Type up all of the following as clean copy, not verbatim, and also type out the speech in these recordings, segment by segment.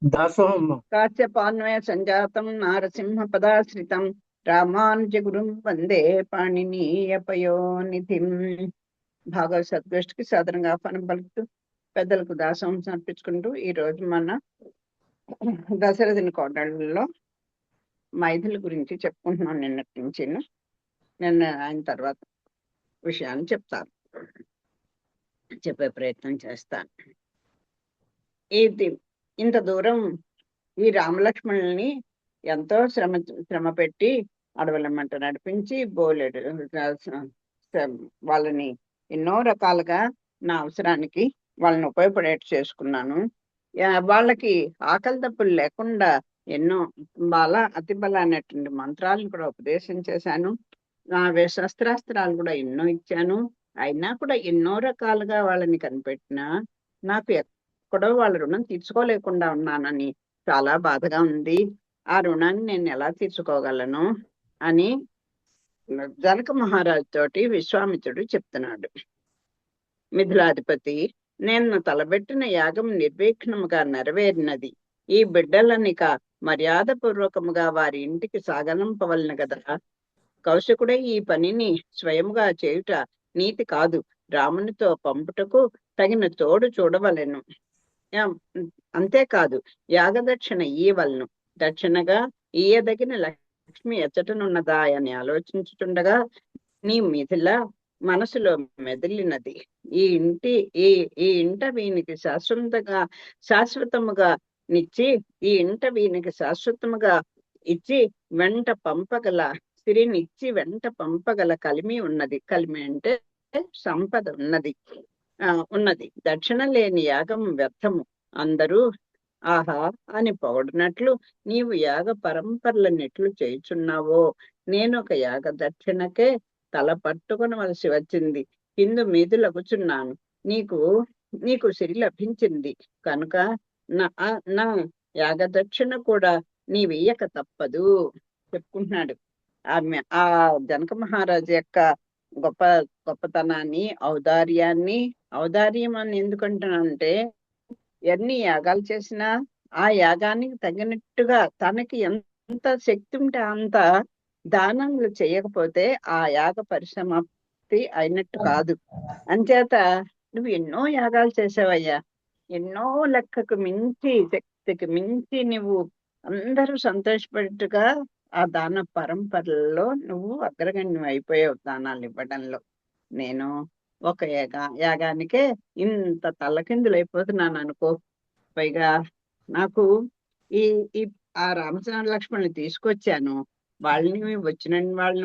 దాసోహం. కాశ్యపాన్వయ సంజాతం నారసింహ పదాశ్రితం రామానుజ గురుం వందే పాణినీయ పయోనిధిం. భాగవత సద్గోష్ఠికి సాధారణంగా ఆహ్వానం పలుకుతూ పెద్దలకు దాసోహం సమర్పించుకుంటూ ఈ రోజు మన దశరథుని కోడళ్ళలో మైథిలి గురించి చెప్పుకుంటున్నాం. నిన్నటి నుంచి నిన్న ఆయన తర్వాత విషయాన్ని చెప్తాను, చెప్పే ప్రయత్నం చేస్తాను. ఇది ఇంత దూరం ఈ రామలక్ష్మణుల్ని ఎంతో శ్రమ పెట్టి అడవులమంట నడిపించి బోలెడు వాళ్ళని ఎన్నో రకాలుగా నా అవసరానికి వాళ్ళని ఉపయోగపడేట్టు చేసుకున్నాను. వాళ్ళకి ఆకలి దప్పులు లేకుండా ఎన్నో అతి బల అనేటువంటి మంత్రాలను కూడా ఉపదేశం చేశాను. నా శస్త్రాస్త్రాలు కూడా ఎన్నో ఇచ్చాను. అయినా కూడా ఎన్నో రకాలుగా వాళ్ళని కనిపెట్టినా నాకు ఎక్కడో వాళ్ళ రుణం తీర్చుకోలేకుండా ఉన్నానని చాలా బాధగా ఉంది. ఆ రుణాన్ని నేను ఎలా తీర్చుకోగలను అని జనక మహారాజు తోటి విశ్వామిత్రుడు చెప్తున్నాడు. మిథిలాధిపతి, నేను తలబెట్టిన యాగం నిర్విఘ్నముగా నెరవేరినది. ఈ బిడ్డలనిక మర్యాదపూర్వకముగా వారి ఇంటికి సాగనంపవలను కదా. కౌశకుడే ఈ పనిని స్వయముగా చేయుట నీతి కాదు. రామునితో పంపుటకు తగిన తోడు చూడవలెను. అంతేకాదు, యాగదక్షిణ ఇయ్యవలను. దక్షిణగా ఇయ్యదగిన లక్ష్మి ఎచ్చటనున్నదా అని ఆలోచించుచుండగా నీ మిథిల మనసులో మెదిలినది. ఈ ఇంట వీనికి శాశ్వతముగా ఇచ్చి వెంట పంపగల సిరినిచ్చి వెంట పంపగల కలిమి ఉన్నది. కలిమి అంటే సంపద ఉన్నది. దక్షిణ లేని యాగం వ్యర్థము. అందరూ ఆహా అని పొగడినట్లు నీవు యాగ పరంపరలనెట్లు చేయుచున్నావో నేను ఒక యాగ దక్షిణకే తల పట్టుకొనవలసి వచ్చింది. కిందు మీదులగుచున్నాను. నీకు సిరి లభించింది కనుక నా యాగ దక్షిణ కూడా నీవెయ్యక తప్పదు చెప్పుకుంటున్నాడు. ఆ జనక మహారాజు యొక్క గొప్పతనాన్ని, ఔదార్యం అని ఎందుకంటున్నానంటే ఎన్ని యాగాలు చేసినా ఆ యాగానికి తగినట్టుగా తనకి ఎంత శక్తి ఉంటే అంత దానములు చేయకపోతే ఆ యాగ పరిసమాప్తి అయినట్టు కాదు. అంచేత నువ్వు ఎన్నో యాగాలు చేసావయ్యా. ఎన్నో లెక్కకు మించి, శక్తికి మించి నువ్వు అందరూ సంతోషపడేట్టుగా ఆ దాన పరంపరలో నువ్వు అగ్రగణ్యం అయిపోయావు దానాలు ఇవ్వడంలో. నేను ఒక యాగానికే ఇంత తలకిందులు అయిపోతున్నాను అనుకో. పైగా నాకు ఈ ఆ రామచంద్ర లక్ష్మణ్ని తీసుకొచ్చాను. వాళ్ళని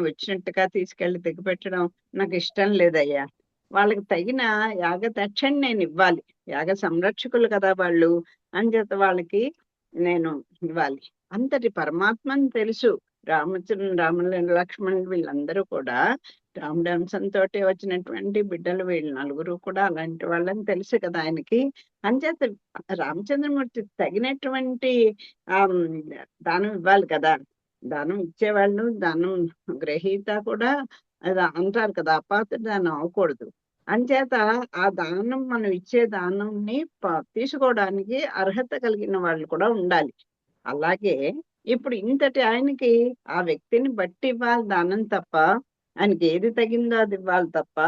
వచ్చినట్టుగా తీసుకెళ్లి తెగిపెట్టడం నాకు ఇష్టం లేదయ్యా. వాళ్ళకి తగిన యాగ దక్షిణ నేను ఇవ్వాలి. యాగ సంరక్షకులు కదా వాళ్ళు. అంచేత వాళ్ళకి నేను ఇవ్వాలి. అంతటి పరమాత్మని తెలుసు. రాముల లక్ష్మణుడు వీళ్ళందరూ కూడా రాముడి అంశంతో వచ్చినటువంటి బిడ్డలు. వీళ్ళు నలుగురు కూడా అలాంటి వాళ్ళని తెలుసు కదా ఆయనకి. అంచేత రామచంద్రమూర్తి తగినటువంటి దానం ఇవ్వాలి కదా. దానం ఇచ్చేవాళ్ళు, దానం గ్రహీత కూడా అంటారు కదా, అపాత్ర దానం అవ్వకూడదు. అంచేత ఆ దానం, మనం ఇచ్చే దానంని తీసుకోవడానికి అర్హత కలిగిన వాళ్ళు కూడా ఉండాలి. అలాగే ఇప్పుడు ఇంతటి ఆయనకి ఆ వ్యక్తిని బట్టి ఇవ్వాలి దానం తప్ప, ఆయనకి ఏది తగిందో అది ఇవ్వాలి తప్ప.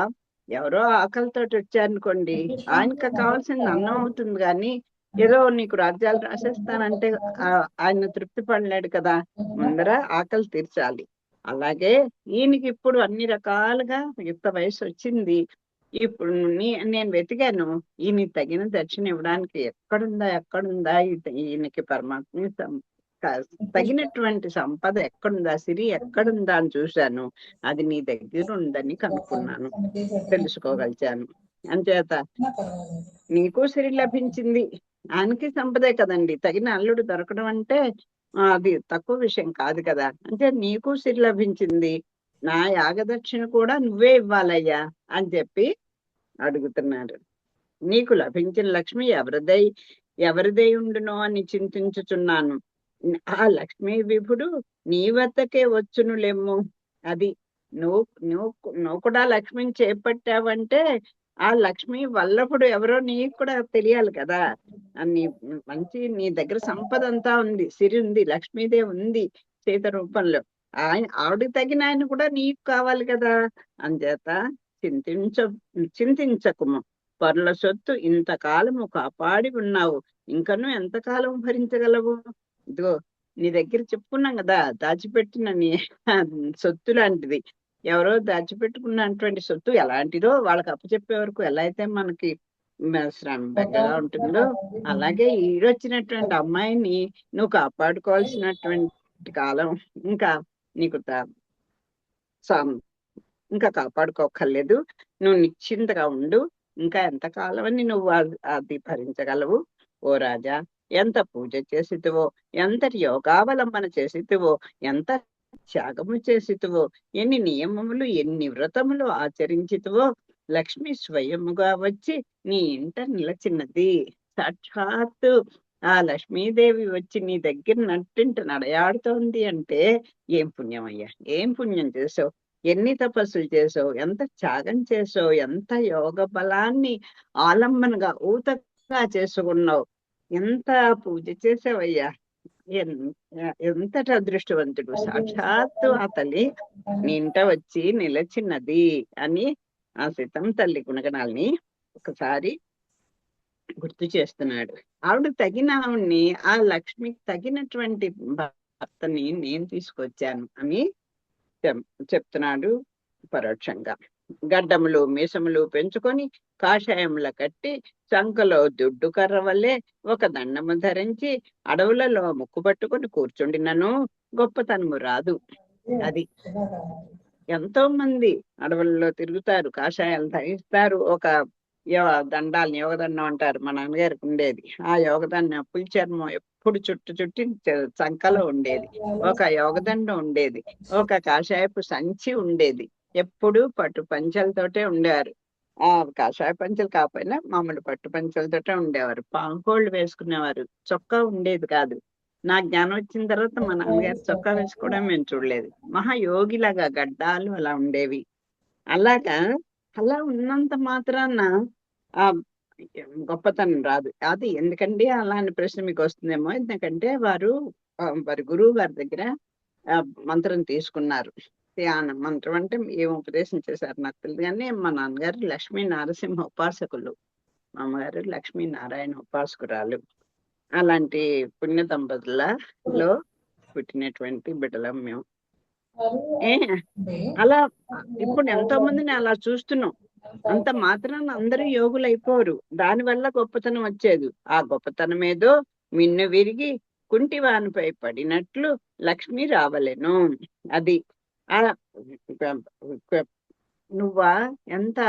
ఎవరో ఆకలితో వచ్చారనుకోండి, ఆయనకి కావాల్సింది అన్నం అవుతుంది కానీ ఏదో నీకు రాజ్యాలు రాసేస్తానంటే ఆయన తృప్తి పడలేడు కదా. ముందర ఆకలి తీర్చాలి. అలాగే ఈయనకి ఇప్పుడు అన్ని రకాలుగా యుక్త వయసు వచ్చింది. ఇప్పుడు నేను వెతికాను, ఈయన తగిన దక్షిణ ఇవ్వడానికి ఎక్కడుందా ఈయనకి పరమాత్మ తగినటువంటి సంపద ఎక్కడుందా, సిరి ఎక్కడుందా అని చూశాను. అది నీ దగ్గర ఉందని కనుక్కున్నాను, తెలుసుకోగలిచాను. అంచేత నీకు సిరి లభించింది, ఆయనకి సంపదే కదండి. తగిన అల్లుడు దొరకడం అంటే అది తక్కువ విషయం కాదు కదా. అంటే నీకు సిరి లభించింది, నా యాగదక్షిణ కూడా నువ్వే ఇవ్వాలయ్యా అని చెప్పి అడుగుతున్నారు. నీకు లభించిన లక్ష్మి ఎవరిదై ఉండునో అని చింతించుచున్నాను. ఆ లక్ష్మీ విభుడు నీ వద్దకే వచ్చునులేమో. అది నువ్వు నువ్వు నువ్వు కూడా లక్ష్మిని చేపట్టావంటే ఆ లక్ష్మి వల్లభుడు ఎవరో నీకు కూడా తెలియాలి కదా. నీ మంచి నీ దగ్గర సంపద అంతా ఉంది, సిరి ఉంది, లక్ష్మీదేవి ఉంది సీత రూపంలో. ఆవిడకి తగిన ఆయన కూడా నీకు కావాలి కదా. అంచేత చింతించ చింతించకుము. పరుల సొత్తు ఇంతకాలము కాపాడి ఉన్నావు, ఇంకనూ ఎంతకాలం భరించగలవు. ఇదిగో నీ దగ్గర చెప్పుకున్నాం కదా, దాచిపెట్టిన నీ సొత్తు లాంటిది. ఎవరో దాచిపెట్టుకున్నటువంటి సొత్తు ఎలాంటిదో వాళ్ళకి అప్పచెప్పే వరకు ఎలా అయితే మనకి శ్రమ బెంగగా ఉంటుందో, అలాగే ఈడొచ్చినటువంటి అమ్మాయిని నువ్వు కాపాడుకోవాల్సినటువంటి కాలం ఇంకా నీకు ఇంకా కాపాడుకోకర్లేదు. నువ్వు నిశ్చింతగా ఉండు. ఇంకా ఎంతకాలం అని నువ్వు అది భరించగలవు. ఓ రాజా, ఎంత పూజ చేసితివో, ఎంతటి యోగావలంబన చేసితివో, ఎంత త్యాగము చేసితివో, ఎన్ని నియమములు ఎన్ని వ్రతములు ఆచరించితివో, లక్ష్మి స్వయముగా వచ్చి నీ ఇంట నిలచిన్నది. సాక్షాత్తు ఆ లక్ష్మీదేవి వచ్చి నీ దగ్గర నట్టింట నడయాడుతోంది అంటే ఏం పుణ్యం అయ్యా, ఏం పుణ్యం చేసావు, ఎన్ని తపస్సులు చేసావు, ఎంత త్యాగం చేసావు, ఎంత యోగ బలాన్ని ఆలంబనగా ఊతగా చేసుకున్నావు, ఎంత పూజ చేసావయ్యా. ఎంతటి అదృష్టవంతుడు. సాక్షాత్తు ఆ తల్లి నీ ఇంట వచ్చి నిలచిన్నది అని ఆ సీతమ్మ తల్లి గుణగణాల్ని ఒకసారి గుర్తు చేస్తున్నాడు. ఆవిడ తగిన ఆవిడ్ని, ఆ లక్ష్మికి తగినటువంటి భర్తని నేను తీసుకొచ్చాను అని చెప్తున్నాడు పరోక్షంగా. గడ్డములు మీసములు పెంచుకొని కాషాయముల కట్టి చంకలో దుడ్డు కర్ర వల్లే ఒక దండము ధరించి అడవులలో ముక్కు పట్టుకొని కూర్చుండినను గొప్పతనము రాదు. అది ఎంతో మంది అడవులలో తిరుగుతారు, కాషాయాలు ధరిస్తారు, ఒక దండాలని యోగదండం అంటారు, మా నాన్నగారికి ఉండేది. ఆ యోగదండం పులి చర్మం ఎప్పుడు చుట్టి చంకలో ఉండేది, ఒక యోగదండం ఉండేది, ఒక కాషాయపు సంచి ఉండేది, ఎప్పుడు పట్టు పంచలతోటే ఉండేవారు. ఆ కాషాయ పంచలు కాకపోయినా మామూలు పట్టు పంచలతోటే ఉండేవారు. పాంకోళ్ళు వేసుకునేవారు, చొక్కా ఉండేది కాదు. నా జ్ఞానం వచ్చిన తర్వాత మా నాన్నగారు చొక్కా వేసుకోవడం మేము చూడలేదు. మహాయోగిలాగా గడ్డాలు అలా ఉండేవి. అలాగా అలా ఉన్నంత మాత్రాన ఆ గొప్పతనం రాదు. అది ఎందుకంటే అలాంటి ప్రశ్న మీకు వస్తుందేమో, ఎందుకంటే వారి గురువు గారి దగ్గర మంత్రం తీసుకున్నారు. ధ్యాన మంత్రం అంటే ఏం ఉపదేశం చేశారు నాకు తెలియదు, కానీ మా నాన్నగారు లక్ష్మీ నారసింహ ఉపాసకులు, మా అమ్మగారు లక్ష్మీ నారాయణ ఉపాసకురాలు. అలాంటి పుణ్య దంపతులలో పుట్టినటువంటి బిడ్డలం మేము. అలా ఇప్పుడు ఎంతో మందిని అలా చూస్తున్నాం. అంత మాత్రాన అందరూ యోగులు అయిపోరు, దానివల్ల గొప్పతనం వచ్చేది. ఆ గొప్పతనం ఏదో మిన్ను విరిగి కుంటివానిపై పడినట్లు లక్ష్మి రావలేను. అది ఆ నువ్వా ఎంత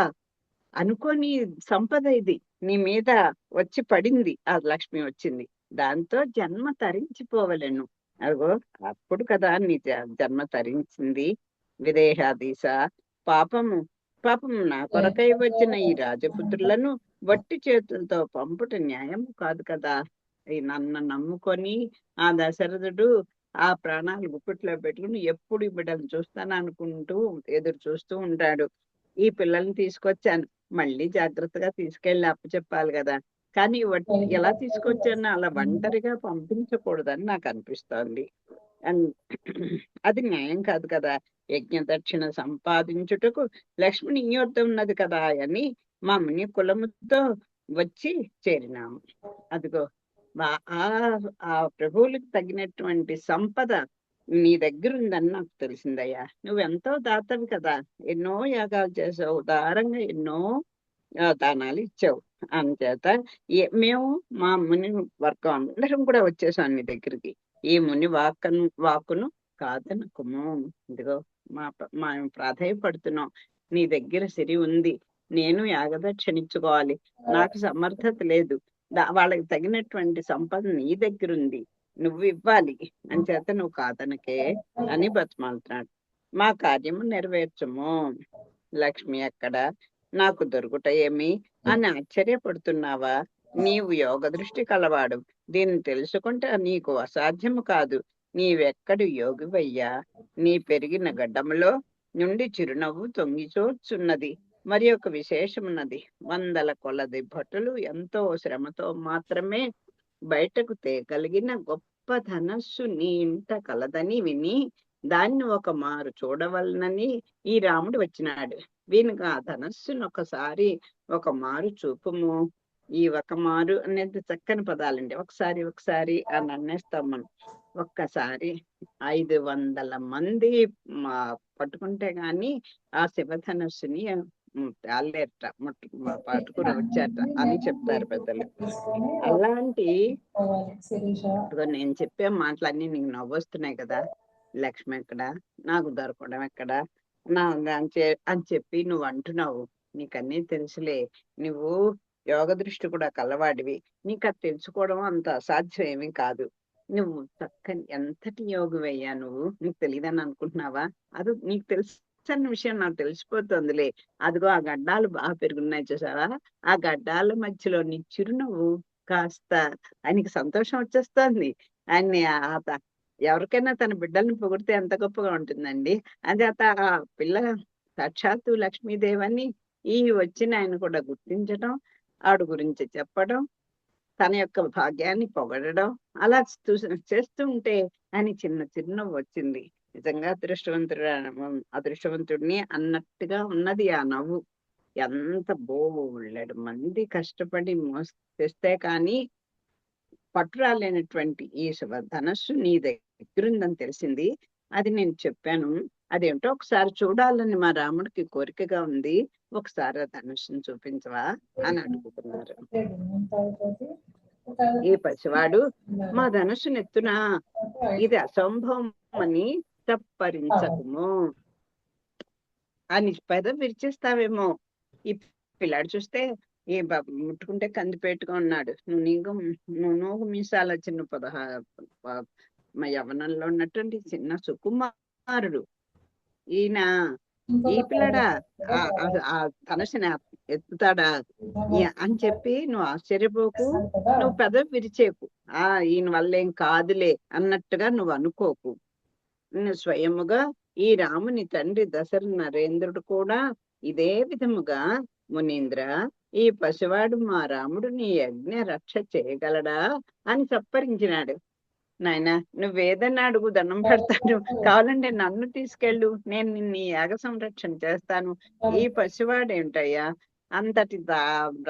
అనుకోని సంపద ఇది నీ మీద వచ్చి పడింది, ఆ లక్ష్మి వచ్చింది, దాంతో జన్మ తరించిపోవలేను. అదిగో అప్పుడు కదా నీ జన్మ తరించింది. విదేహాదీశ, పాపము నా కొరకై వచ్చిన ఈ రాజపుత్రులను వట్టి చేతులతో పంపుట న్యాయం కాదు కదా. నన్ను నమ్ముకొని ఆ దశరథుడు ఆ ప్రాణాలు గుప్పిట్లో పెట్టుకుని ఎప్పుడు ఈ బిడ్డలు చూస్తాను అనుకుంటూ ఎదురు చూస్తూ ఉంటాడు. ఈ పిల్లల్ని తీసుకొచ్చాను, మళ్ళీ జాగ్రత్తగా తీసుకెళ్ళి అప్పచెప్పాలి కదా, కానీ ఎలా తీసుకొచ్చానో అలా ఒంటరిగా పంపించకూడదని నాకు అనిపిస్తోంది. అది న్యాయం కాదు కదా. యజ్ఞ దక్షిణ సంపాదించుటకు లక్ష్మిని యొద్ద ఉన్నది కదా అని మా ముని కులముతో వచ్చి చేరినాము. అదిగో ఆ ప్రభువులకు తగినటువంటి సంపద నీ దగ్గర ఉందని నాకు తెలిసిందయ్యా. నువ్వెంతో దాతవి కదా, ఎన్నో యాగాలు చేసావు, ఉదారంగా ఎన్నో దానాలు ఇచ్చావు. అంచేత మేము మా ముని వర్గం అందరం కూడా వచ్చేసాం నీ దగ్గరికి. ఈ ముని వాక్కును కాదనుకుము. ఇదిగో మేము ప్రాధాయపడుతున్నాం, నీ దగ్గర సిరి ఉంది, నేను యాగదక్షిణించుకోవాలి, నాకు సమర్థత లేదు, వాళ్ళకి తగినటువంటి సంపద నీ దగ్గర ఉంది, నువ్వు ఇవ్వాలి, అంచేత నువ్వు కాదనకే అని బతిమాలుతున్నాడు. మా కార్యము నెరవేర్చము. లక్ష్మి ఎక్కడ, నాకు దొరుకుట ఏమి అని ఆశ్చర్యపడుతున్నావా? నీవు యోగ దృష్టి కలవాడు, దీన్ని తెలుసుకుంటే నీకు అసాధ్యము కాదు. నీవెక్కడు యోగివయ్యా, నీ పెరిగిన గడ్డములో నుండి చిరునవ్వు తొంగి చూచున్నది. మరి ఒక విశేషమున్నది. వందల కొలది భటులు ఎంతో శ్రమతో మాత్రమే బయటకు తేగలిగిన గొప్ప ధనస్సు నీ ఇంట కలదని విని దాన్ని ఒక మారు చూడవలనని ఈ రాముడు వచ్చినాడు. వీనికి ఆ ధనస్సును ఒకసారి ఒక మారు చూపుము. ఈ ఒక మారు అనేది చక్కని పదాలండి. ఒకసారి ఒకసారి అని అనేస్తాం మనం. ఒక్కసారి 500 మంది పట్టుకుంటే గాని ఆ శివధనస్సుని తేలేరట, పట్టుకుని వచ్చారట అని చెప్తారు పెద్దలు. అలాంటి నేను చెప్పే మాటలన్నీ నీకు నవ్వొస్తున్నాయి కదా. లక్ష్మి ఎక్కడ, నాకు దొరకడం ఎక్కడ, నా అని చెప్పి నువ్వు అంటున్నావు. నీకన్నీ తెలుసులే. నువ్వు యోగ దృష్టి కూడా కలవాడివి. నీకు అది తెలుసుకోవడం అంత అసాధ్యం ఏమీ కాదు. నువ్వు చక్కని ఎంతటి యోగివయ్యా నువ్వు. నీకు తెలియదని అనుకుంటున్నావా? అది నీకు తెలుసన్న విషయం నాకు తెలిసిపోతుందిలే. అదిగో ఆ గడ్డాలు బాగా పెరుగున్నాయి చూసావా, ఆ గడ్డాల మధ్యలో నీ చిరునవ్వు కాస్త ఆయనకి సంతోషం వచ్చేస్తోంది. ఆయన్ని ఎవరికైనా తన బిడ్డల్ని పొగిడితే ఎంత గొప్పగా ఉంటుందండి. అది ఆ పిల్ల సాక్షాత్తు లక్ష్మీదేవని ఈ వచ్చిన ఆయన కూడా గుర్తించడం, ఆవిడ గురించి చెప్పడం, తన యొక్క భాగ్యాన్ని పొగడడం, అలా చేస్తూ ఉంటే ఆయన చిన్న చిరునవ్వు వచ్చింది. నిజంగా అదృష్టవంతుడిని అన్నట్టుగా ఉన్నది ఆ నవ్వు. ఎంత బోలెడు మంది కష్టపడి తెస్తే కానీ పట్టురాలేనటువంటి ఈ ధనస్సు నీ దగ్గరుందని తెలిసింది. అది నేను చెప్పాను. అదేంటో ఒకసారి చూడాలని మా రాముడికి కోరికగా ఉంది. ఒకసారి ఆ ధనుస్సుని చూపించవా అని అడుగుతున్నారు. ఈ పసివాడు మా ధనుస్సుని ఎత్తునా, ఇది అసంభవం అని తప్పరించకుము అని పెదవి విరిచేస్తావేమో. ఈ పిల్లాడు చూస్తే ఏ ముట్టుకుంటే కందిపేటుగా ఉన్నాడు. నువ్వు మీసాల చిన్న మా యవ్వనంలో ఉన్నటువంటి చిన్న సుకుమారుడు ఈయన. ఈ పిల్లడా ఆ ధనుసుని ఎత్తుతాడా అని చెప్పి నువ్వు ఆశ్చర్యపోకు, నువ్వు పెదవి విరిచేకు. ఈయన వల్ల ఏం కాదులే అన్నట్టుగా నువ్వు అనుకోకు. స్వయముగా ఈ రాముని తండ్రి దశరథ నరేంద్రుడు కూడా ఇదే విధముగా, మునీంద్ర, ఈ పసివాడు మా రాముడు నీ యజ్ఞ రక్ష చేయగలడా అని సప్పరించినాడు. నాయన నువ్వేదన్నా అడుగు, దండం పెడతాను. కావాలంటే నన్ను తీసుకెళ్ళు, నేను నీ యాగ సంరక్షణ చేస్తాను. ఈ పసివాడేమిటయ్యా అంతటి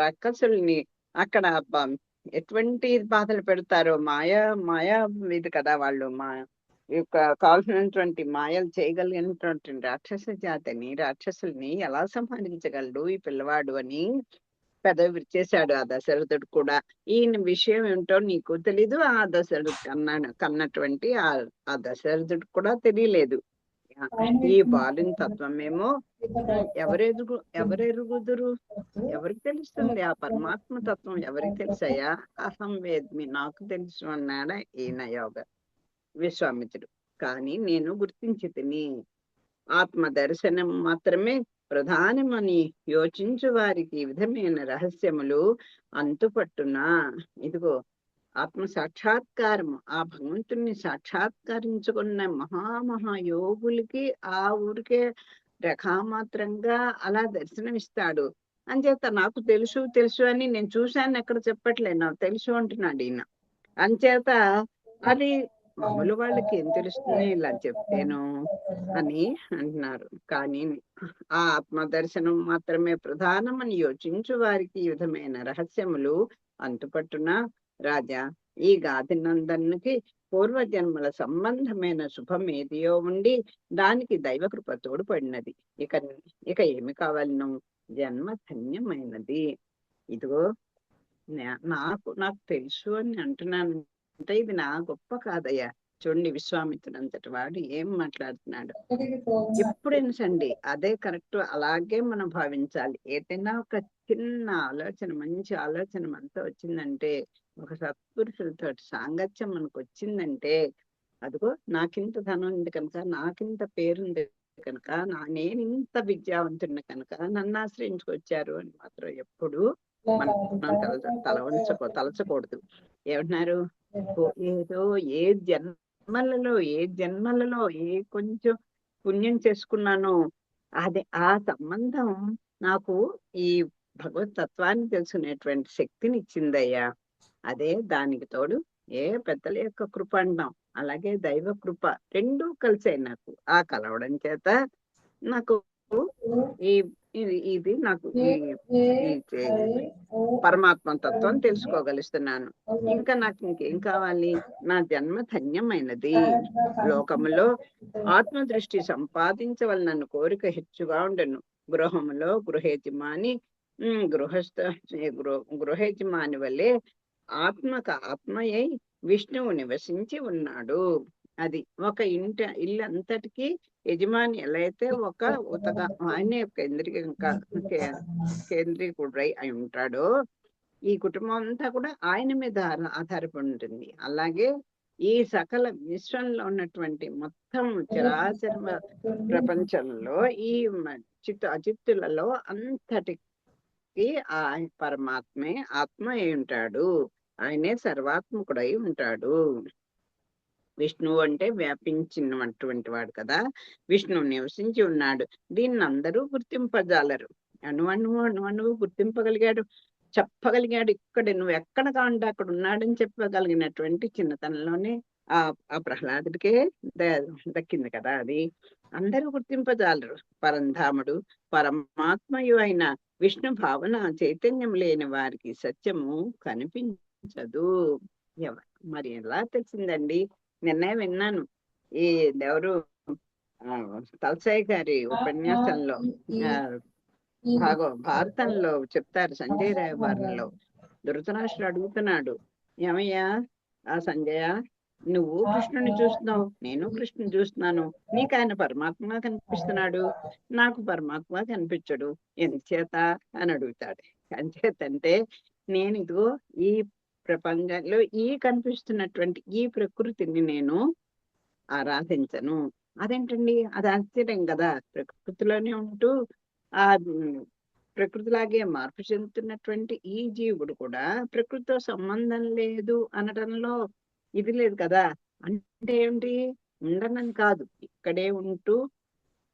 రక్కసుల్ని అక్కడ ఎటువంటి బాధలు పెడతారో. మాయా ఇది కదా వాళ్ళు. కావాల్సినటువంటి మాయలు చేయగలిగినటువంటి రాక్షస రాక్షసుల్ని ఎలా సంహరించగలడు ఈ పిల్లవాడు అని పెదవి విరిచేశాడు ఆ దశరథుడు కూడా. ఈయన విషయం ఏంటో నీకు తెలీదు, ఆ దశరథుడు కన్నటువంటి ఆ దశరథుడు కూడా తెలియలేదు. ఈ బాలుని తత్వమేమో ఎవరెరుగుదురు, ఎవరికి తెలుస్తుంది? ఆ పరమాత్మ తత్వం ఎవరికి తెలుసయ్యా? అహం వేద్మి, నాకు తెలుసు అన్నాడా ఈయన విశ్వామిత్రుడు. కానీ నేను గుర్తించి తిని ఆత్మ దర్శనం మాత్రమే ప్రధానమని యోచించు వారికి ఈ విధమైన రహస్యములు అంతుపట్టునా. ఇదిగో ఆత్మ సాక్షాత్కారము, ఆ భగవంతుణ్ణి సాక్షాత్కరించుకున్న మహాయోగులకి ఆ ఊరికే రేఖామాత్రంగా అలా దర్శనమిస్తాడు. అంచేత నాకు తెలుసు అని నేను చూశాను ఎక్కడ చెప్పట్లేదు, నాకు తెలుసు అంటున్నాడు ఈయన. అంచేత అది మామూలు వాళ్ళకి ఏం తెలుస్తుంది ఇలా చెప్తేను అని అంటున్నారు. కానీ ఆ ఆత్మ దర్శనం మాత్రమే ప్రధానమని యోచించు వారికి ఈ విధమైన రహస్యములు అంతుపట్టున. రాజా, ఈ గాధినందనుకి పూర్వజన్మల సంబంధమైన శుభం ఏదియో ఉండి దానికి దైవకృప తోడ్పడినది. ఇక ఏమి కావాలను? జన్మ ధన్యమైనది. ఇదిగో నాకు తెలుసు అని అంటున్నాను అంటే ఇది నా గొప్ప కాదయ్యా. చూడండి విశ్వామిత్రుడు అంతటి వాడు ఏం మాట్లాడుతున్నాడు. ఎప్పుడైనా అదే కరెక్ట్, అలాగే మనం భావించాలి. ఏదైనా ఒక చిన్న ఆలోచన, మంచి ఆలోచన మనతో వచ్చిందంటే, ఒక సత్పురుషులతో సాంగత్యం మనకు వచ్చిందంటే, అదిగో నాకింత ధనం ఉంది కనుక, నాకింత పేరుంది కనుక, నేను ఇంత విద్యావంతుడిని కనుక నన్ను ఆశ్రయించుకొచ్చారు అని మాత్రం ఎప్పుడు మనం తలచకూడదు. ఏమంటున్నారు? ఏదో ఏ జన్మలలో ఏ కొంచెం పుణ్యం చేసుకున్నానో అది ఆ సంబంధం నాకు ఈ భగవత్ తత్వాన్ని తెలుసుకునేటువంటి శక్తిని ఇచ్చిందయ్యా. అదే దానికి తోడు పెద్దల యొక్క కృప అంటాం, అలాగే దైవ కృప రెండూ కలిసాయి నాకు. ఆ కలవడం చేత నాకు ఈ ఇది నాకు పరమాత్మ తత్వం తెలుసుకోగలుగుతున్నాను. ఇంకా నాకు ఇంకేం కావాలి? నా జన్మ ధన్యమైనది. లోకములో ఆత్మదృష్టి సంపాదించవలనన్న కోరిక హెచ్చుగా ఉండను. గృహములో గృహయజమాని గృహయజమాని వల్లే ఆత్మయై విష్ణువు నివసించి ఉన్నాడు. అది ఒక ఇల్లు అంతటికి యజమాని ఎలా అయితే ఒక ఉతక ఆయనే కేంద్రీకుడై అయి ఉంటాడో, ఈ కుటుంబం అంతా కూడా ఆయన మీద ఆధారపడి ఉంటుంది. అలాగే ఈ సకల విశ్వంలో ఉన్నటువంటి మొత్తం చరాచర ప్రపంచంలో ఈ అచిత్తులలో అంతటికి ఆ పరమాత్మే ఆత్మ అయి ఉంటాడు. ఆయనే సర్వాత్మకుడై ఉంటాడు. విష్ణువు అంటే వ్యాపించినటువంటి వాడు కదా, విష్ణువు నివసించి ఉన్నాడు. దీన్ని అందరూ గుర్తింపజాలరు. అణువు గుర్తింపగలిగాడు, చెప్పగలిగాడు. ఇక్కడ నువ్వు ఎక్కడ కావంటే అక్కడ ఉన్నాడని చెప్పగలిగినటువంటి చిన్నతనంలోనే ఆ ప్రహ్లాదుడికే దక్కింది కదా. అది అందరూ గుర్తింపజాలరు. పరంధాముడు పరమాత్మయు అయిన విష్ణు భావన చైతన్యం లేని వారికి సత్యము కనిపించదు. మరి ఎలా తెలిసిందండి? నిన్నే విన్నాను, ఈ ఎవరు తలసాయి గారి ఉపన్యాసంలో భారతంలో చెప్తారు, సంజయ్ రాయబారంలో ధృతరాష్ట్రుడు అడుగుతున్నాడు, ఏమయ్యా ఆ సంజయ, నువ్వు కృష్ణుని చూస్తున్నావు, నేను కృష్ణుని చూస్తున్నాను, నీకు ఆయన పరమాత్మ కనిపిస్తున్నాడు, నాకు పరమాత్మ కనిపించడు, ఎందుచేత అని అడుగుతాడు. ఎందుచేతంటే నేను ఇదిగో ఈ ప్రపంచంలో ఈ కనిపిస్తున్నటువంటి ఈ ప్రకృతిని నేను ఆరాధించను. అదేంటండి? అది ఆశ్చర్యం కదా. ప్రకృతిలోనే ఉంటూ ఆ ప్రకృతిలాగే మార్పు చెందుతున్నటువంటి ఈ జీవుడు కూడా ప్రకృతితో సంబంధం లేదు అనడంలో ఇది లేదు కదా. అంటే ఏమిటి? ఉండనని కాదు, ఇక్కడే ఉంటూ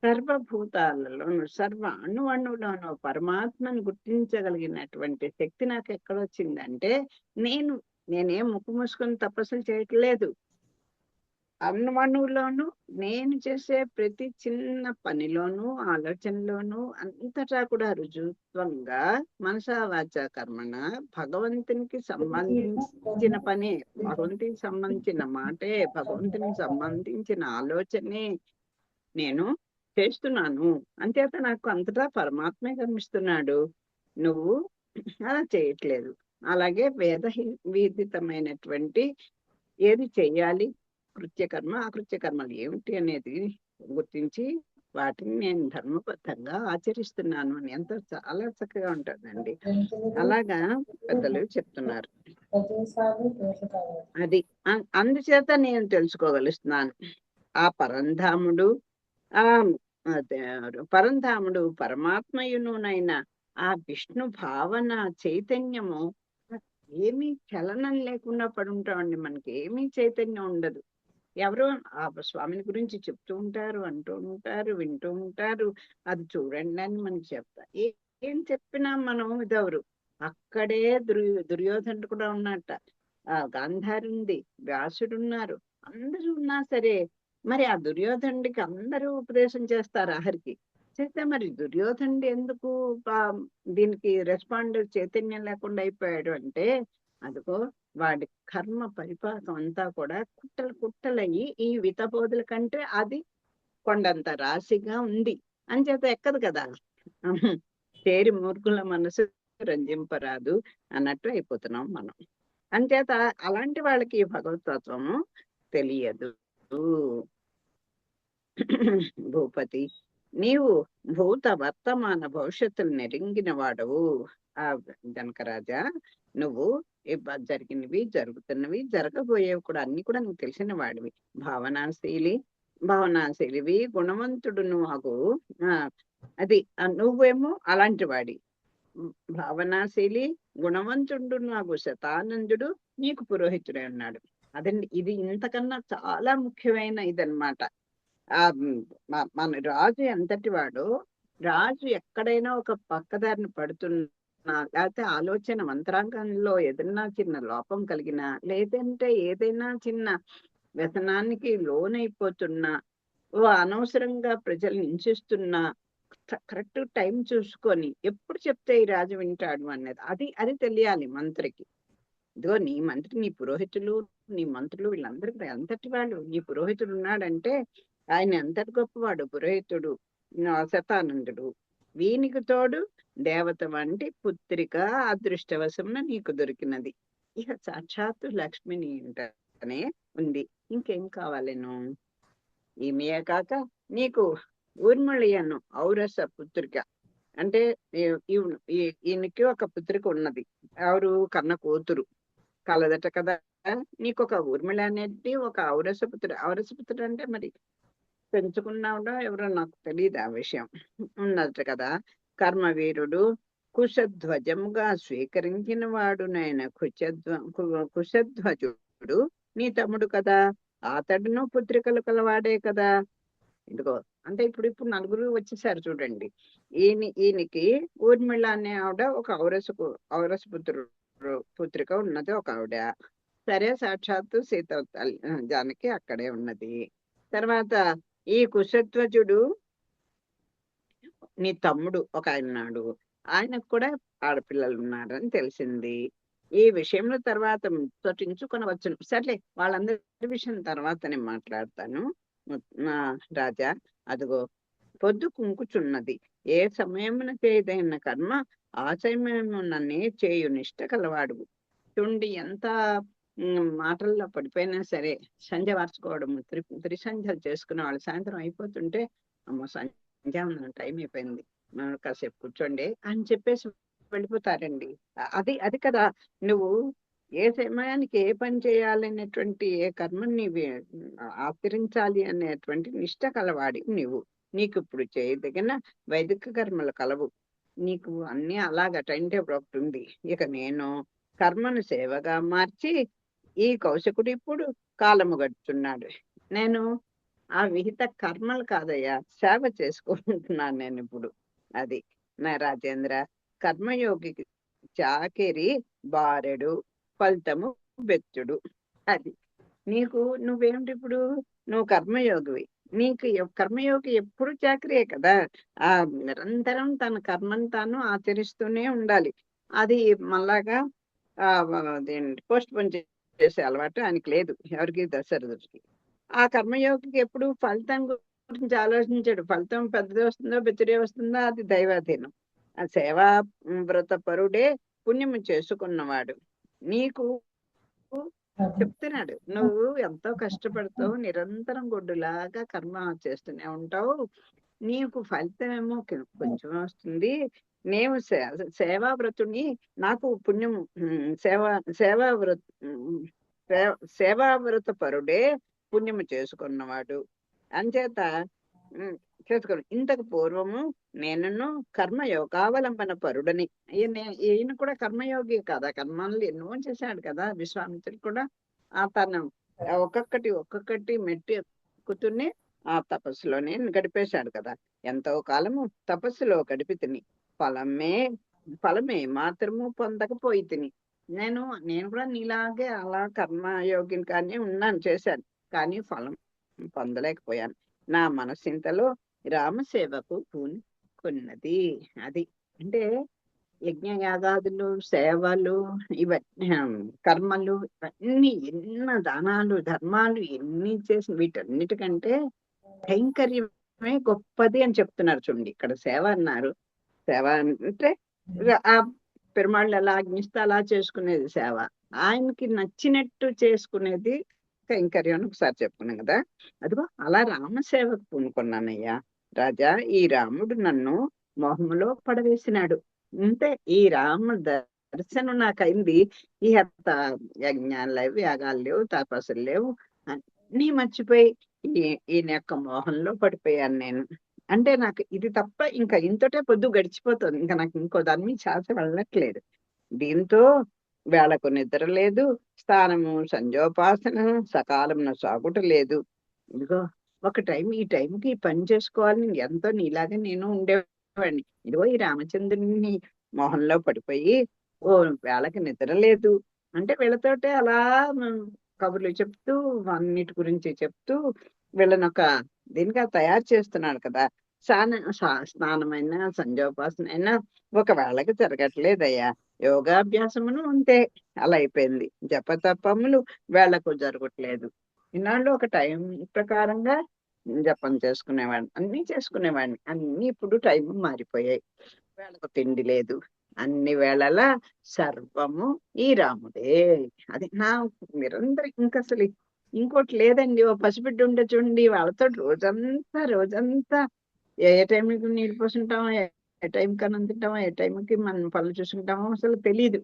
సర్వభూతాలలోను సర్వ అణువులోనూ పరమాత్మను గుర్తించగలిగినటువంటి శక్తి నాకు ఎక్కడొచ్చిందంటే, నేనేం ముక్కు మూసుకొని తపస్సులు చేయట్లేదు. అణువులోనూ నేను చేసే ప్రతి చిన్న పనిలోనూ ఆలోచనలోనూ అంతటా కూడా రుజుత్వంగా మనసా వాచ కర్మణ భగవంతునికి సంబంధించిన పనే, భగవంతునికి సంబంధించిన మాటే, భగవంతునికి సంబంధించిన ఆలోచనే నేను చేస్తున్నాను. అంతేత నాకు అంతటా పరమాత్మే కనిపిస్తున్నాడు. నువ్వు అలా చేయట్లేదు. అలాగే విదితమైనటువంటి ఏది చెయ్యాలి, కృత్యకర్మ అకృత్యకర్మలు ఏమిటి అనేది గుర్తించి వాటిని నేను ధర్మబద్ధంగా ఆచరిస్తున్నాను అని ఎంత చాలా చక్కగా ఉంటుందండి. అలాగా పెద్దలు చెప్తున్నారు. అది అందుచేత నేను తెలుసుకోగలుస్తున్నాను, ఆ పరంధాముడు పరంధాముడు పరమాత్మయునునైన ఆ విష్ణు భావన చైతన్యము ఏమీ చలనం లేకుండా పడి ఉంటామండి. మనకి ఏమీ చైతన్యం ఉండదు. ఎవరో ఆ స్వామిని గురించి చెప్తూ ఉంటారు, అంటూ ఉంటారు, వింటూ ఉంటారు, అది చూడండి అని మనకి చెప్తారు. ఏం చెప్పినా మనం ఇదెవరు? అక్కడే దుర్యోధనుడు కూడా ఉన్నట్ట, గాంధారి ఉంది, వ్యాసుడున్నారు, అందరూ ఉన్నా సరే మరి ఆ దుర్యోధనుడికి అందరూ ఉపదేశం చేస్తారు ఆఖరికి. చేస్తే మరి దుర్యోధనుడు ఎందుకు దీనికి రెస్పాండ్ చైతన్యం లేకుండా అయిపోయాడు అంటే, అదిగో వాడి కర్మ పరిపాకం అంతా కూడా కుట్టలయ్యి ఈ వితబోధుల కంటే అది కొండంత రాశిగా ఉంది. అంచేత ఎక్కదు కదా. తేరి మూర్ఖుల మనసు రంజింపరాదు అన్నట్టు అయిపోతున్నాం మనం. అంచేత అలాంటి వాళ్ళకి భగవతత్వము తెలియదు. భూపతి, నీవు భూత వర్తమాన భవిష్యత్తులు నెరింగిన వాడవు. ఆ జనకరాజా, నువ్వు జరిగినవి, జరుగుతున్నవి, జరగబోయేవి కూడా అన్ని కూడా నువ్వు తెలిసిన వాడివి. భావనాశీలివి, గుణవంతుడు నువ్వు. అది నువ్వేమో అలాంటి వాడి. భావనాశీలి గుణవంతుడు నాకు శతానందుడు నీకు పురోహితుడే ఉన్నాడు. అదండి, ఇది ఇంతకన్నా చాలా ముఖ్యమైన ఇదన్నమాట. మన రాజు ఎంతటి వాడు రాజు ఎక్కడైనా ఒక పక్కదారిని పడుతున్నా, లేకపోతే ఆలోచన మంత్రాంగంలో ఏదైనా చిన్న లోపం కలిగినా, లేదంటే ఏదైనా చిన్న వ్యసనానికి లోనైపోతున్నా, అనవసరంగా ప్రజల్ని హింసిస్తున్నా, కరెక్ట్ టైం చూసుకొని ఎప్పుడు చెప్తే ఈ రాజు వింటాడు అనేది అది అది తెలియాలి మంత్రికి. ఇదిగో నీ మంత్రి, నీ పురోహితులు, నీ మంత్రులు వీళ్ళందరూ కూడా ఎంతటి వాళ్ళు. నీ పురోహితుడు ఉన్నాడంటే ఆయన ఎంతటి గొప్పవాడు పురోహితుడు, శతానందుడు. వీనికి తోడు దేవత వంటి పుత్రిక అదృష్టవశమున నీకు దొరికినది. ఇక సాక్షాత్తు లక్ష్మిని ఇంటనే ఉంది, ఇంకేం కావాలేను. ఈమెయే కాక నీకు ఊర్మిళయను ఔరస పుత్రిక, అంటే ఈయనకి ఒక పుత్రిక ఉన్నది. ఎవరు? కన్న కూతురు కలదట కదా. నీకు ఒక ఊర్మిళ అనేది ఒక ఔరసపుత్రుడు. ఔరసపుత్రుడు అంటే మరి పెంచుకున్నావుడో ఎవరో నాకు తెలియదు ఆ విషయం. ఉన్నదట కదా. కర్మవీరుడు కుశధ్వజముగా స్వీకరించిన వాడు నాయన కుశధ్వజుడు నీ తమ్ముడు కదా. అతడును పుత్రికలు కలవాడే కదా. ఇదిగో అంటే ఇప్పుడు ఇప్పుడు నలుగురు వచ్చేసారు చూడండి. ఈయనకి ఊర్మిళ అనే ఆవిడ ఒక పుత్రిక ఉన్నది, ఒక ఆవిడ. సరే, సాక్షాత్తు సీత జానకి అక్కడే ఉన్నది. తర్వాత ఈ కుశధ్వజుడు నీ తమ్ముడు ఒక ఆయన ఉన్నాడు, ఆయనకు కూడా ఆడపిల్లలు ఉన్నారని తెలిసింది. ఈ విషయంలో తర్వాత తొటించుకొనవచ్చును. సర్లే, వాళ్ళందరి విషయం తర్వాత నేను మాట్లాడతాను. నా రాజా, అదిగో పొద్దు కుంకుచున్నది. ఏ సమయమున చేయదైన కర్మ ఆ సమయముననే చేయు నిష్ట కలవాడు. చూడండి, ఎంత మాటల్లో పడిపోయినా సరే సంధ్య వార్చుకోవడము, త్రిసంధ్యలు చేసుకునే వాళ్ళు సాయంత్రం అయిపోతుంటే అమ్మో సంధ్యావందనం టైం అయిపోయింది, కాసేపు కూర్చోండి అని చెప్పేసి వెళ్ళిపోతారండి. అది అది కదా, నువ్వు ఏ సమయానికి ఏ పని చేయాలనేటువంటి, ఏ కర్మని ఆచరించాలి అనేటువంటి నిష్ట కలవాడి నువ్వు. నీకు ఇప్పుడు చేయదగిన వైదిక కర్మలు కలవు. నీకు అన్ని అలాగా టైం టేబుల్ ఒకటి ఉంది. ఇక నేను కర్మను సేవగా మార్చి ఈ కౌశకుడు ఇప్పుడు కాలము గడుపుతున్నాడు. నేను ఆ విహిత కర్మలు కాదయ్యా, సేవ చేసుకుంటున్నాను నేను ఇప్పుడు. అది నా రాజేంద్ర, కర్మయోగికి చాకిరి బారెడు, ఫలితము బెత్తుడు. అది నీకు, నువ్వేమిటి ఇప్పుడు, నువ్వు కర్మయోగివి. నీకు కర్మయోగి ఎప్పుడు చాకరియే కదా. ఆ నిరంతరం తన కర్మను తాను ఆచరిస్తూనే ఉండాలి. అది మళ్ళాగా పోస్ట్ పోన్ చేసే అలవాటు ఆయనకి లేదు, ఎవరికి? దశరథుడికి. ఆ కర్మయోగికి ఎప్పుడు ఫలితం గురించి ఆలోచించాడు. ఫలితం పెద్దది వస్తుందో బెచ్చడే వస్తుందో అది దైవాధీనం. ఆ సేవా వ్రత పరుడే పుణ్యము చేసుకున్నవాడు. నీకు చెప్తున్నాడు, నువ్వు ఎంతో కష్టపడతావు, నిరంతరం గొడ్డులాగా కర్మ చేస్తూనే ఉంటావు. నీకు ఫలితం ఏమో కొంచెం వస్తుంది. నేను సేవావ్రతుని, నాకు పుణ్యము సేవావ్రత సేవావ్రత పరుడే పుణ్యము చేసుకున్నవాడు. అంచేత చేసుకోండి. ఇంతకు పూర్వము నేనును కర్మయోగావలంబన పరుడని. ఈయన కూడా కర్మయోగి కదా, కర్మలు ఎన్నో చేశాడు కదా. విశ్వామిత్రుడు కూడా తను ఒక్కొక్కటి మెట్టి ఎక్కుతూనే ఆ తపస్సులోనే గడిపేశాడు కదా. ఎంతో కాలము తపస్సులో గడిపి తిని ఫలమే మాత్రము పొందకపోయి తిని. నేను కూడా నీలాగే అలా కర్మయోగిని కానీ ఉన్నాను, చేశాను, కానీ ఫలం పొందలేకపోయాను. నా మనసింతలో రామసేవకు పూనుకున్నది. అది అంటే యజ్ఞయాగాదులు, సేవలు, ఇవన్నీ కర్మలు, ఇవన్నీ ఎన్నో దానాలు, ధర్మాలు ఎన్ని చేసి వీటన్నిటికంటే కైంకర్యమే గొప్పది అని చెప్తున్నారు. చూడండి, ఇక్కడ సేవ అన్నారు. సేవ అంటే ఆ పెరుమాళ్ళు ఎలా ఆజ్ఞిస్తే అలా చేసుకునేది సేవ. ఆయనకి నచ్చినట్టు చేసుకునేది కైంకర్యం అని ఒకసారి చెప్పుకున్నాం కదా. అదిగో అలా రామసేవకు పూనుకున్నానయ్యా రాజా. ఈ రాముడు నన్ను మోహములో పడవేసినాడు. అంటే ఈ రామ దర్శనం నాకైంది. ఈ యజ్ఞాలు లేవు, యాగాలు లేవు, తపస్సులు లేవు, అన్నీ మర్చిపోయి ఈయన యొక్క మోహంలో పడిపోయాను నేను. అంటే నాకు ఇది తప్ప ఇంకా ఇంతటే పొద్దు గడిచిపోతుంది. ఇంకా నాకు ఇంకో దాని మీద శ్వాస వెళ్ళట్లేదు. దీంతో వేళకు నిద్ర లేదు, స్థానము సంజోపాసన సకాలమున సాగుట లేదు. ఇదిగో ఒక టైం, ఈ టైంకి ఈ పని చేసుకోవాలని ఎంతో నీలాగా నేను వాడిని. ఇదిగో ఈ రామచంద్రుని మొహంలో పడిపోయి ఓ వేళకి నిద్ర లేదు అంటే వీళ్ళతోటే అలా కబుర్లు చెప్తూ అన్నిటి గురించి చెప్తూ వీళ్ళని ఒక దీనిగా తయారు చేస్తున్నాడు కదా. స్నానమైనా సంధ్యోపాసన అయినా ఒక వేళకి జరగట్లేదయ్యా. యోగాభ్యాసమును అంతే, అలా అయిపోయింది. జపతపములు వేళకు జరగట్లేదు. ఇన్నాళ్ళు ఒక టైం ప్రకారంగా జపం చేసుకునేవాడిని, అన్ని చేసుకునేవాడిని. అన్ని ఇప్పుడు టైం మారిపోయాయి. వేళకు తిండి లేదు. అన్ని వేళలా సర్వము ఈ రాముడే. అది నా నిరంతరం ఇంక అసలు ఇంకోటి లేదండి. ఓ పసిబిడ్డ ఉండే చూడండి, వాళ్ళతో రోజంతా రోజంతా ఏ ఏ టైంకి నీళ్ళు పోసుంటామో, ఏ టైం కన్నం తింటామో, ఏ టైంకి మనం పళ్ళు చూసుకుంటామో అసలు తెలీదు.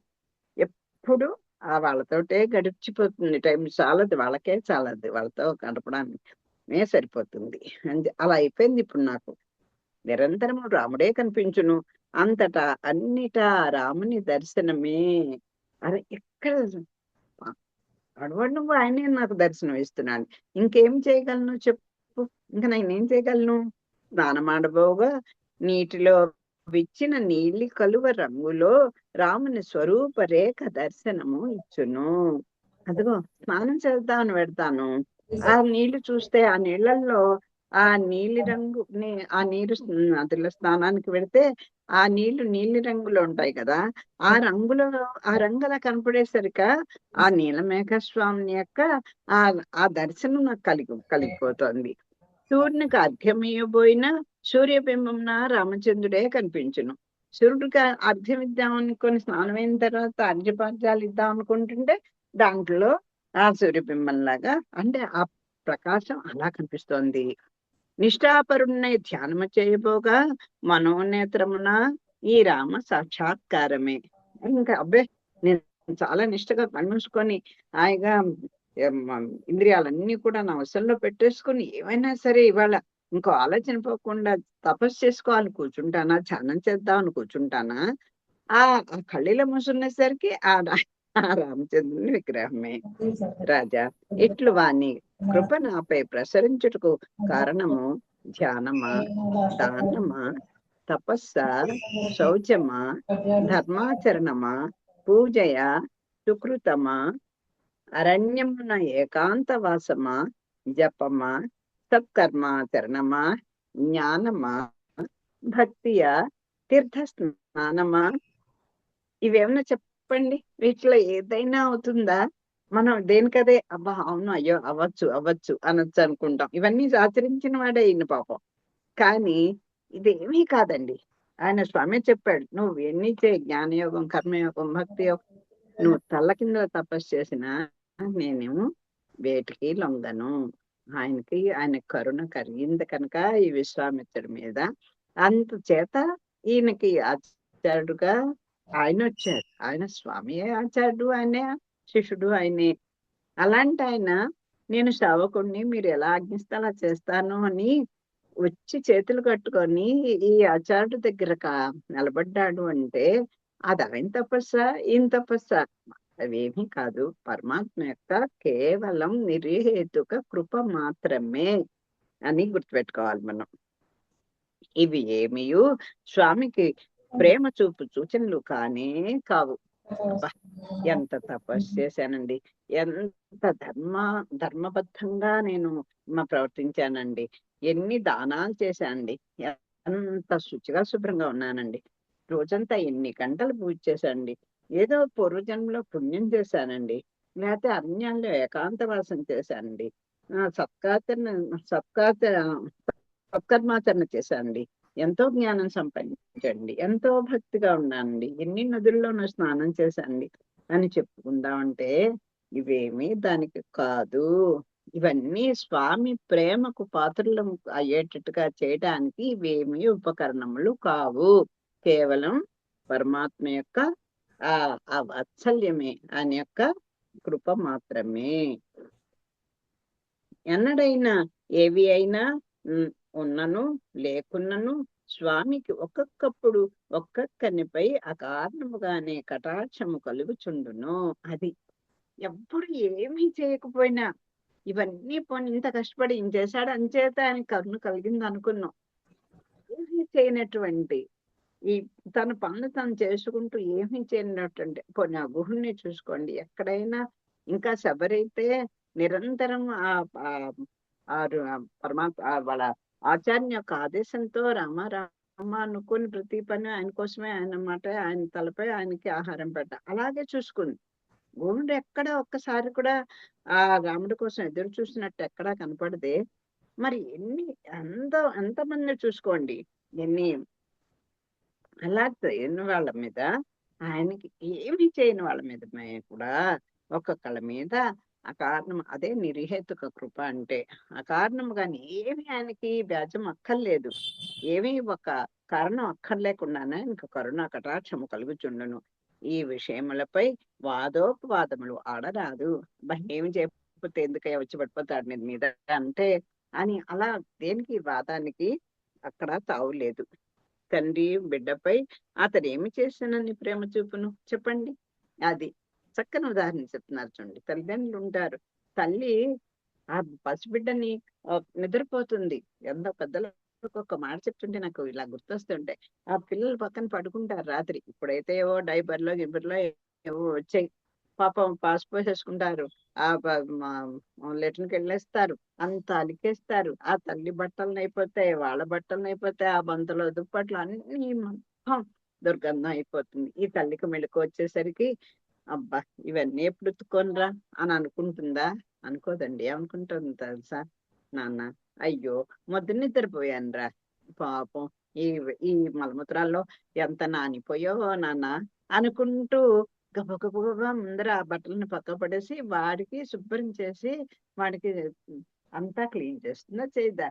ఎప్పుడు ఆ వాళ్ళతోటే గడిచిపోతుంది టైం. చాలదు, వాళ్ళకే చాలదు, వాళ్ళతో గడపడానికి సరిపోతుంది. అంతే, అలా అయిపోయింది ఇప్పుడు నాకు. నిరంతరము రాముడే కనిపించును, అంతటా అన్నిటా రాముని దర్శనమే. అది ఎక్కడ అడవాడు నువ్వు ఆయనే నాకు దర్శనం ఇస్తున్నాడు. ఇంకేం చేయగలను చెప్పు? ఇంకా నేనేం చేయగలను? స్నానమాడబోగా నీటిలో విచ్చిన నీలి కలువ రంగులో రాముని స్వరూప రేఖ దర్శనము ఇచ్చును. అదిగో స్నానం చేద్దామని పెడతాను, ఆ నీళ్లు చూస్తే ఆ నీళ్ళల్లో ఆ నీలి రంగు ఆ నీరు నదిలో స్నానానికి వెడితే ఆ నీళ్లు నీలి రంగులో ఉంటాయి కదా. ఆ రంగులో ఆ రంగులా కనపడేసరిక ఆ నీలమేఘ స్వామి యొక్క ఆ ఆ దర్శనం నాకు కలిగిపోతుంది. సూర్యునికి అర్ఘ్యమియ్యబోయిన సూర్యబింబంన రామచంద్రుడే కనిపించును. సూర్యుడికి అర్ఘ్యం ఇద్దాం అనుకొని స్నానమైన తర్వాత అర్ఘ్యపాద్యాలు ఇద్దాం అనుకుంటుంటే దాంట్లో ఆ సూర్యబింబంలాగా అంటే ఆ ప్రకాశం అలా కనిపిస్తోంది. నిష్ఠాపరుణ్ణి ధ్యానము చేయబోగా మనోనేత్రమున ఈ రామ సాక్షాత్కారమే. ఇంకా అబ్బే, నేను చాలా నిష్ఠగా కన్నుసుకొని హాయిగా ఇంద్రియాలన్నీ కూడా నా వశంలో పెట్టేసుకుని ఏమైనా సరే ఇవాళ ఇంకో ఆలోచన పోకుండా తపస్సు చేసుకోవాలని కూర్చుంటానా, ధ్యానం చేద్దామని కూర్చుంటానా, ఆ కళ్ళీలో మూసుకునేసరికి ఆ రామచంద్రుని విగ్రహమే. రాజా, ఇట్లు వాణి కృప నాపై ప్రసరించుటకు కారణము ధ్యానమా, దానమా, తపస్సా, శౌచమా, ధర్మాచరణమా, పూజయా, సుకృతమా, అరణ్యమున ఏకాంతవాసమా, జపమా, సత్కర్మాచరణమా, జ్ఞానమా, భక్తియా, తీర్థ స్నానమా? ఇవేమన్నా చెప్పండి, వీటిలో ఏదైనా అవుతుందా? మనం దేనికదే అబ్బా అవును, అయ్యో అవ్వచ్చు అవ్వచ్చు అనొచ్చు అనుకుంటాం. ఇవన్నీ ఆచరించిన వాడే ఈయన పాపం. కానీ ఇదేమీ కాదండి. ఆయన స్వామి చెప్పాడు, నువ్వు ఎన్ని చేయి, జ్ఞానయోగం, కర్మయోగం, భక్తి యోగం, నువ్వు తల్ల కింద తపస్సు చేసినా నేనేమో వేటికి లొంగను. ఆయన కరుణ కలిగింది కనుక ఈ విశ్వామిత్రుడి మీద, అందుచేత ఈయనకి ఆచార్యుడుగా ఆయన వచ్చాడు. ఆయన స్వామియే ఆచార్యుడు, ఆయనే శిష్యుడు, ఆయనే. అలాంటి ఆయన నేను సేవకుణ్ణి, మీరు ఎలా ఆజ్ఞిస్తే అలా చేస్తాను అని వచ్చి చేతులు కట్టుకొని ఈ ఆచార్యుడి దగ్గర నిలబడ్డాడు అంటే అది ఆయన తపస్సా, ఈయన తపస్సా? అవేమీ కాదు. పరమాత్మ యొక్క కేవలం నిర్హేతుక కృప మాత్రమే అని గుర్తుపెట్టుకోవాలి మనం. ఇవి ఏమియు స్వామికి ప్రేమ చూపు సూచనలు కానే కావు. అబ్బా, ఎంత తపస్సు చేశానండి, ఎంత ధర్మబద్ధంగా నేను ప్రవర్తించానండి, ఎన్ని దానాలు చేశానండి, ఎంత శుచిగా శుభ్రంగా ఉన్నానండి, రోజంతా ఎన్ని గంటలు పూజ చేశానండి, ఏదో పూర్వజన్మలో పుణ్యం చేశానండి, లేకపోతే అరణ్యాల్లో ఏకాంతవాసం చేశానండి, సత్కాచరణ సత్కర్మాచరణ చేశానండి, ఎంతో జ్ఞానం సంపాదించండి, ఎంతో భక్తిగా ఉన్నానండి, ఎన్ని నదుల్లోనూ స్నానం చేశానండి అని చెప్పుకుందామంటే ఇవేమీ దానికి కాదు. ఇవన్నీ స్వామి ప్రేమకు పాత్రలు అయ్యేటట్టుగా చేయడానికి ఇవేమీ ఉపకరణములు కావు. కేవలం పరమాత్మ యొక్క ఆ వాత్సల్యమే, ఆయన యొక్క కృప మాత్రమే. ఎన్నడైనా ఏవి అయినా ఉన్నను లేకున్నను స్వామికి ఒక్కొక్కప్పుడు ఒక్కొక్కనిపై అకారణముగానే కటాక్షము కలుగుచుండును. అది ఎప్పుడు ఏమీ చేయకపోయినా ఇవన్నీ పోనీ ఇంత కష్టపడి ఏం చేశాడు అంచేత ఆయన కరుణ కలిగింది అనుకున్నాం. ఏమీ చేయనటువంటి ఈ తన పనులు తను చేసుకుంటూ ఏమీ చేయనటువంటి పోనీ ఆ గుహుడిని చూసుకోండి. ఎక్కడైనా ఇంకా శబరైతే నిరంతరం వాళ్ళ ఆచార్య యొక్క ఆదేశంతో రామ రామ అనుకుని ప్రతి పని ఆయన కోసమే, ఆయన మాట ఆయన తలపై ఆయనకి ఆహారం పెట్ట అలాగే చూసుకుంది. గుహుడు ఎక్కడ ఒక్కసారి కూడా ఆ రాముడి కోసం ఎదురు చూసినట్టు ఎక్కడా కనపడదే. మరి ఎంతమంది చూసుకోండి, ఎన్ని అలా చేయని వాళ్ళ మీద, ఆయనకి ఏమి చేయని వాళ్ళ మీద కూడా ఒక్కొక్కళ్ళ మీద అకారణం అదే నిరిహేతుక కృప అంటే. అకారణముగాని ఏమి ఆయనకి వ్యాజం అక్కర్లేదు. ఏమీ ఒక కారణం అక్కర్లేకుండానే ఆయనకు కరుణ కటాక్షము కలుగుచుండును. ఈ విషయములపై వాదోపవాదములు ఆడరాదు. ఏమి చేయకపోతే ఎందుకయ్యా వచ్చి పడిపోతాడు నీ మీద అంటే అని అలా దేనికి వాదానికి అక్కడ తావులేదు. తండ్రి బిడ్డపై అతడు ఏమి చేశానని ప్రేమ చూపును చెప్పండి. అది చక్కని ఉదాహరణ చెప్తున్నారు చూడండి. తల్లిదండ్రులు ఉంటారు, తల్లి ఆ పసిబిడ్డని నిద్రపోతుంది. ఎంత పెద్దలు ఒక మాట చెప్తుంటే నాకు ఇలా గుర్తొస్తుంటే, ఆ పిల్లలు పక్కన పడుకుంటారు రాత్రి. ఇప్పుడైతే ఏవో డైపర్లో గిబ్బర్లో ఏవో వచ్చాయి. పాపం పోసేసుకుంటారు. ఆ లెట్రిన్కి వెళ్ళేస్తారు, అంత అలికేస్తారు. ఆ తల్లి బట్టలు అయిపోతాయి, వాళ్ళ బట్టలు అయిపోతాయి, ఆ బంతలు దుప్పట్లు అన్ని మొత్తం దుర్గంధం అయిపోతుంది. ఈ తల్లికి మెళుకు వచ్చేసరికి అబ్బా ఇవన్నీ ఎప్పుడు ఉతుక్కోనరా అని అనుకుంటుందా? అనుకోదండి. ఏమనుకుంటుంది తెలుసా? నాన్న అయ్యో మొద్దు నిద్రపోయానురా, పాపం ఈ ఈ మలమూత్రాల్లో ఎంత నానిపోయావో నాన్న అనుకుంటూ గబగబా ముందర ఆ బట్టలను పక్క పడేసి వాడికి శుభ్రం చేసి వాడికి అంతా క్లీన్ చేస్తుందా చేయదా?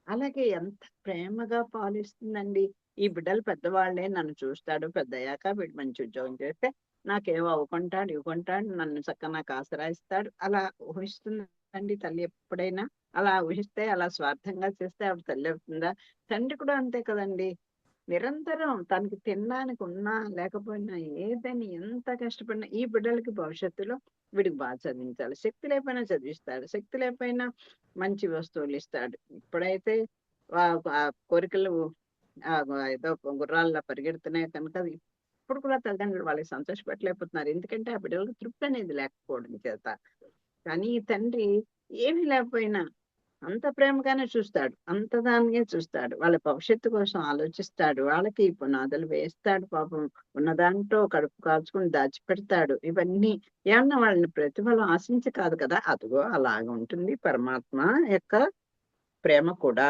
అలాగే ఎంత ప్రేమగా పాలిస్తుందండి. ఈ బిడ్డలు పెద్దవాళ్లే, నన్ను చూస్తాడు, పెద్దయ్యాక వీడు మంచి ఉద్యోగం చేస్తే నాకేమో అవ్వకుంటాడు ఇవ్వకుంటాడు, నన్ను చక్కగా నాకు ఆసరా ఇస్తాడు, అలా ఊహిస్తుందండి తల్లి ఎప్పుడైనా. అలా ఊహిస్తే అలా స్వార్థంగా చేస్తే ఆవిడ తల్లి అవుతుందా? తండ్రి కూడా అంతే కదండి. నిరంతరం తనకి తినడానికి ఉన్నా లేకపోయినా ఏదని ఎంత కష్టపడినా ఈ బిడ్డలకి భవిష్యత్తులో వీడికి బాగా చదివించాలి, శక్తి లేకపోయినా చదివిస్తాడు, శక్తి లేకపోయినా మంచి వస్తువులు ఇస్తాడు. ఇప్పుడైతే ఆ కోరికలు ఏదో గుర్రాల్లో పరిగెడుతున్నాయి కనుక ఇప్పుడు కూడా తల్లిదండ్రులు వాళ్ళకి సంతోషపెట్టలేకపోతున్నారు. ఎందుకంటే ఆ బిడ్డలకు తృప్తి అనేది లేకపోవడం చేత. కానీ ఈ తండ్రి ఏమీ లేకపోయినా అంత ప్రేమగానే చూస్తాడు, అంత దానిగా చూస్తాడు. వాళ్ళ భవిష్యత్తు కోసం ఆలోచిస్తాడు, వాళ్ళకి పునాదులు వేస్తాడు. పాపం ఉన్న దాంట్లో కడుపు కాల్చుకుని దాచిపెడతాడు. ఇవన్నీ ఏమన్నా వాళ్ళని ప్రతిఫలం ఆశించి కాదు కదా. అదిగో అలాగ ఉంటుంది పరమాత్మ యొక్క ప్రేమ కూడా.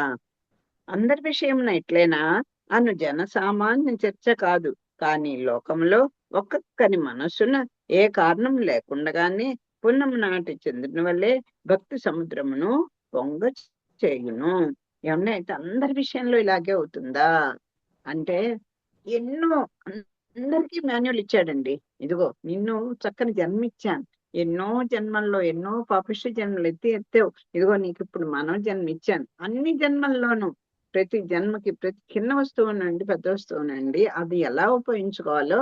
అందరి విషయంలో ఇట్లేనా అను జనసామాన్య చర్చ కాదు. కానీ లోకంలో ఒక్కొక్కరి మనస్సున ఏ కారణం లేకుండగానే పున్నమ నాటి చంద్రుని వల్లే భక్తి సముద్రమును పొంగ చేయును. ఏమన్నా అయితే అందరి విషయంలో ఇలాగే అవుతుందా అంటే, ఎన్నో అందరికీ మాన్యువల్ ఇచ్చాడండి. ఇదిగో నిన్ను చక్కని జన్మిచ్చాను, ఎన్నో జన్మల్లో ఎన్నో పాపిష్టి జన్మలు ఎత్తావు, ఇదిగో నీకు ఇప్పుడు మానవ జన్మ ఇచ్చాను. అన్ని జన్మల్లోనూ ప్రతి జన్మకి ప్రతి చిన్న వస్తువునండి పెద్ద వస్తువునండి అది ఎలా ఉపయోగించుకోవాలో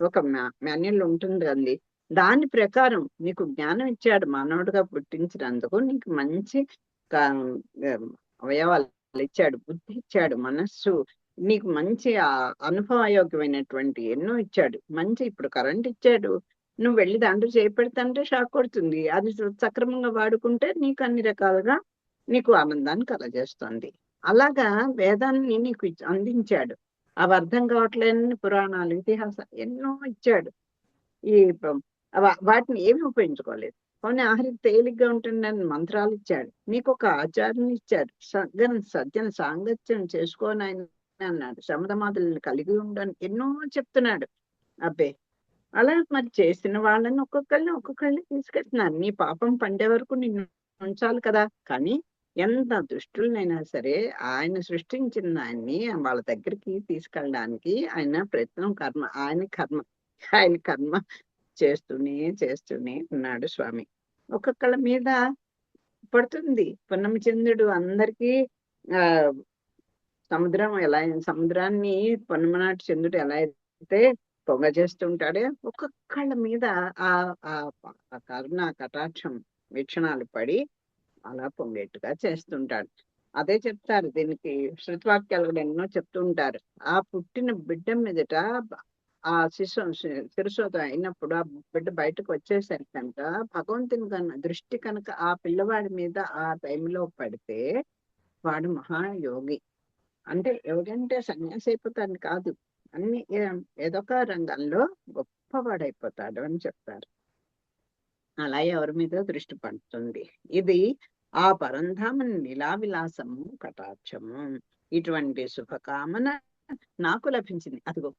ఒక మాన్యువల్ ఉంటుంది అండి. దాని ప్రకారం నీకు జ్ఞానం ఇచ్చాడు, మానవుడిగా పుట్టించినందుకు నీకు మంచి అవయవాలు ఇచ్చాడు, బుద్ధి ఇచ్చాడు, మనస్సు, నీకు మంచి అనుభవయోగ్యమైనటువంటి ఎన్నో ఇచ్చాడు. మంచి ఇప్పుడు కరెంట్ ఇచ్చాడు, నువ్వు వెళ్ళి దాంట్లో చేపెడతాంటే షాక్ కొడుతుంది. అది సక్రమంగా వాడుకుంటే నీకు అన్ని రకాలుగా నీకు ఆనందాన్ని కలగజేస్తుంది. అలాగా వేదాన్ని నీకు అందించాడు. అవి అర్థం కావట్లేని పురాణాలు ఇతిహాసాలు ఎన్నో ఇచ్చాడు. ఈ వాటిని ఏమి ఉపయోగించుకోలేదు. కొన్ని ఆఖరి తేలిగ్గా ఉంటుందని మంత్రాలు ఇచ్చాడు, నీకు ఒక ఆచార్యుని ఇచ్చాడు, సజ్జన సాంగత్యం చేసుకోని ఆయన అన్నాడు, శమధమాదులను కలిగి ఉండని ఎన్నో చెప్తున్నాడు. అబ్బే అలా మరి చేసిన వాళ్ళని ఒక్కొక్కళ్ళని తీసుకెళ్తున్నారు. నీ పాపం పండే వరకు నిన్ను ఉంచాలి కదా. కానీ ఎంత దుష్టులనైనా సరే ఆయన సృష్టించిన ఆయన్ని వాళ్ళ దగ్గరికి తీసుకెళ్ళడానికి ఆయన ప్రయత్నం ఆయన కర్మ చేస్తూనే ఉన్నాడు స్వామి. ఒక్కొక్కళ్ళ మీద పడుతుంది. పున్నమి చంద్రుడు అందరికీ ఆ సముద్రాన్ని పున్నమి నాటి చంద్రుడు ఎలా అయితే పొగ చేస్తుంటాడే, ఒక్కొక్కళ్ళ మీద ఆ కరుణ కటాక్షం వీక్షణాలు పడి అలా పొంగేట్టుగా చేస్తుంటాడు. అదే చెప్తారు దీనికి, శృతివాక్యాలు కూడా ఎన్నో చెప్తూ ఉంటారు. ఆ పుట్టిన బిడ్డ మీదట ఆ శిశువుతో అయినప్పుడు ఆ బిడ్డ బయటకు వచ్చేసరికి కనుక భగవంతుని దృష్టి కనుక ఆ పిల్లవాడి మీద ఆ టైంలో పడితే వాడు మహాయోగి. అంటే యోగి అంటే సన్యాసి అయిపోతాడు కాదు, అన్ని ఏదో ఒక రంగంలో గొప్పవాడైపోతాడు అని చెప్తారు. అలా ఎవరి మీద దృష్టి పడుతుంది. ఇది ఆ పరంధామని లీలా విలాసము కటాక్షము. ఇటువంటి శుభకామన నాకు లభించింది, అదిగో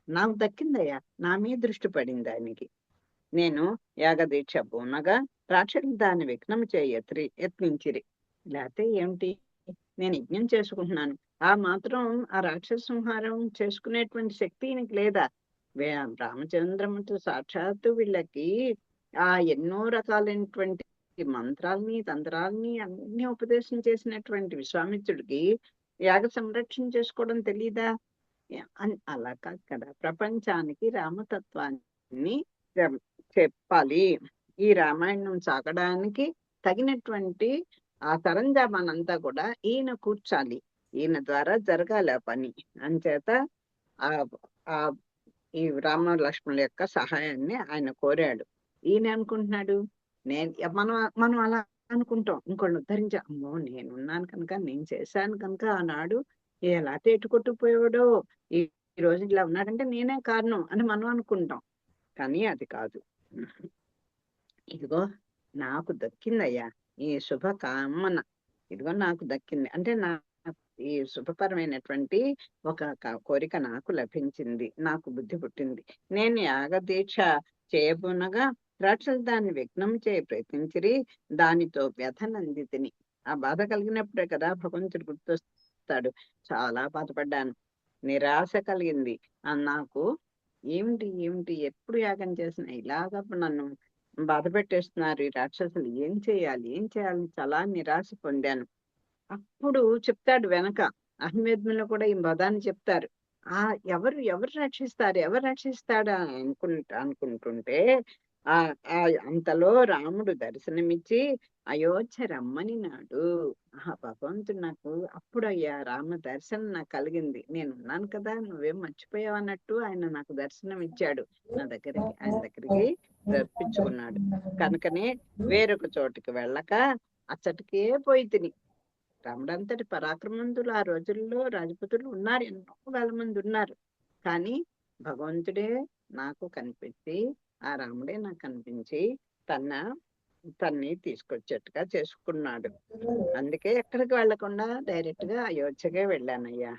నాకు దక్కిందయ్యా, నా మీద దృష్టి పడింది ఆయనకి. నేను యాగదీక్ష పూనగా రాక్షసులు దాన్ని విఘ్నం యత్నించిరి. లేకపోతే ఏమిటి, నేను యజ్ఞం చేసుకుంటున్నాను, ఆ మాత్రం ఆ రాక్షస సంహారం చేసుకునేటువంటి శక్తి ఈయనకి లేదా? రామచంద్రముతో సాక్షాత్తు వీళ్ళకి ఆ ఎన్నో రకాలైనటువంటి మంత్రాల్ని తంత్రాల్ని అన్ని ఉపదేశం చేసినటువంటి విశ్వామిత్రుడికి యాగ సంరక్షణ చేసుకోవడం తెలీదా? అలా కాదు కదా, ప్రపంచానికి రామతత్వాన్ని చెప్పాలి. ఈ రామాయణం సాగడానికి తగినటువంటి ఆ సరంజామానంతా కూడా ఈయన కూర్చాలి, ఈయన ద్వారా జరగాలి ఆ పని. అంచేత ఆ ఆ ఈ రామ లక్ష్మణుల యొక్క సహాయాన్ని ఆయన కోరాడు. ఈయన అనుకుంటున్నాడు, మనం మనం అలా అనుకుంటాం, ఇంకోళ్ళు ఉద్ధరించా, అమ్మో నేనున్నాను కనుక, నేను చేశాను కనుక ఆనాడు ఎలా కొట్టుకుపోయాడో, ఈ ఈ రోజు ఇలా ఉన్నాడంటే నేనే కారణం అని మనం అనుకుంటాం. కానీ అది కాదు. ఇదిగో నాకు దక్కిందయ్యా ఈ శుభ కామన, ఇదిగో నాకు దక్కింది అంటే ఈ శుభపరమైనటువంటి ఒక కోరిక నాకు లభించింది, నాకు బుద్ధి పుట్టింది. నేను యాగదీక్ష చేయబోనగా రాక్షసు దాన్ని విఘ్నం చేయ ప్రయత్నించిరి, దానితో వ్యధనందితిని. ఆ బాధ కలిగినప్పుడే కదా భగవంతుడు గుర్తొస్తాడు. చాలా బాధపడ్డాను, నిరాశ కలిగింది నాకు. ఏమిటి ఏమిటి ఎప్పుడు యాగం చేసిన ఇలాగ నన్ను బాధ పెట్టేస్తున్నారు ఈ రాక్షసులు, ఏం చేయాలి ఏం చేయాలని చాలా నిరాశ పొందాను. అప్పుడు చెప్తాడు వెనక, అహ్మేద్మిలో కూడా ఈ పదాన్ని చెప్తారు. ఆ ఎవరు ఎవరు రక్షిస్తారు ఎవరు రక్షిస్తాడా అనుకుంటుంటే ఆ ఆ అంతలో రాముడు దర్శనమిచ్చి అయోధ్య రమ్మని నాడు. భగవంతుడు నాకు అప్పుడు అయ్యా రామ దర్శనం నాకు కలిగింది, నేను ఉన్నాను కదా నువ్వేం మర్చిపోయావు అన్నట్టు ఆయన నాకు దర్శనం ఇచ్చాడు, ఆయన దగ్గరికి రప్పించుకున్నాడు. కనుకనే వేరొక చోటికి వెళ్ళక అచ్చటికే పోయి తిని. రాముడంతటి పరాక్రమంతులు ఆ రోజుల్లో రాజపుతులు ఉన్నారు, ఎన్నో వేల మంది ఉన్నారు. కానీ భగవంతుడే నాకు కనిపించి, ఆ రాముడే నాకు కనిపించి తన్ని తీసుకొచ్చేట్టుగా చేసుకున్నాడు. అందుకే ఎక్కడికి వెళ్లకుండా డైరెక్ట్ గా అయోధ్యకే వెళ్ళానయ్యా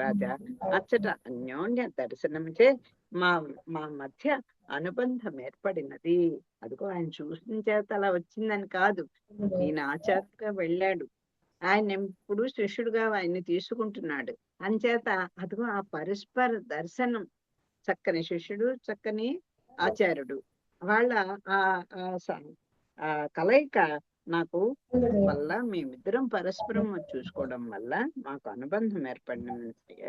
రాజా. అచ్చట అన్యోన్య దర్శనంచే మా మా మధ్య అనుబంధం ఏర్పడినది. అదిగో ఆయన చూసిన చేత అలా వచ్చిందని కాదు, ఈయన ఆచార్యగా వెళ్ళాడు, ఆయన ఎప్పుడు శిష్యుడుగా ఆయన్ని తీసుకుంటున్నాడు. అంచేత అదిగో ఆ పరస్పర దర్శనం, చక్కని శిష్యుడు చక్కని ఆచార్యుడు, వాళ్ళ ఆ ఆ కలయిక నాకు వల్ల, మేమిద్దరం పరస్పరం చూసుకోవడం వల్ల మాకు అనుబంధం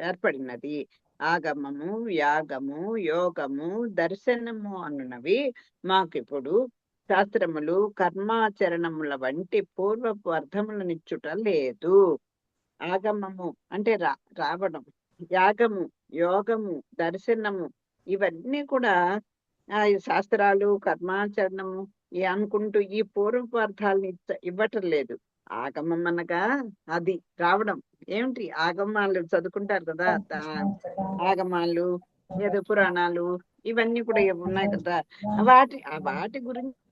ఏర్పడినది. ఆగమము యాగము యోగము దర్శనము అన్నవి మాకిప్పుడు శాస్త్రములు కర్మాచరణముల వంటి పూర్వపు అర్థములనిచ్చుట లేదు. ఆగమము అంటే రావడం, యాగము యోగము దర్శనము ఇవన్నీ కూడా ఈ శాస్త్రాలు కర్మాచరణము అనుకుంటూ ఈ పూర్వపు అర్థాలని ఇవ్వటం లేదు. ఆగమం అనగా అది రావడం. ఏమిటి ఆగమాలు చదువుకుంటారు కదా, ఆగమాలు ఏదో పురాణాలు ఇవన్నీ కూడా ఉన్నాయి కదా, వాటి గురించి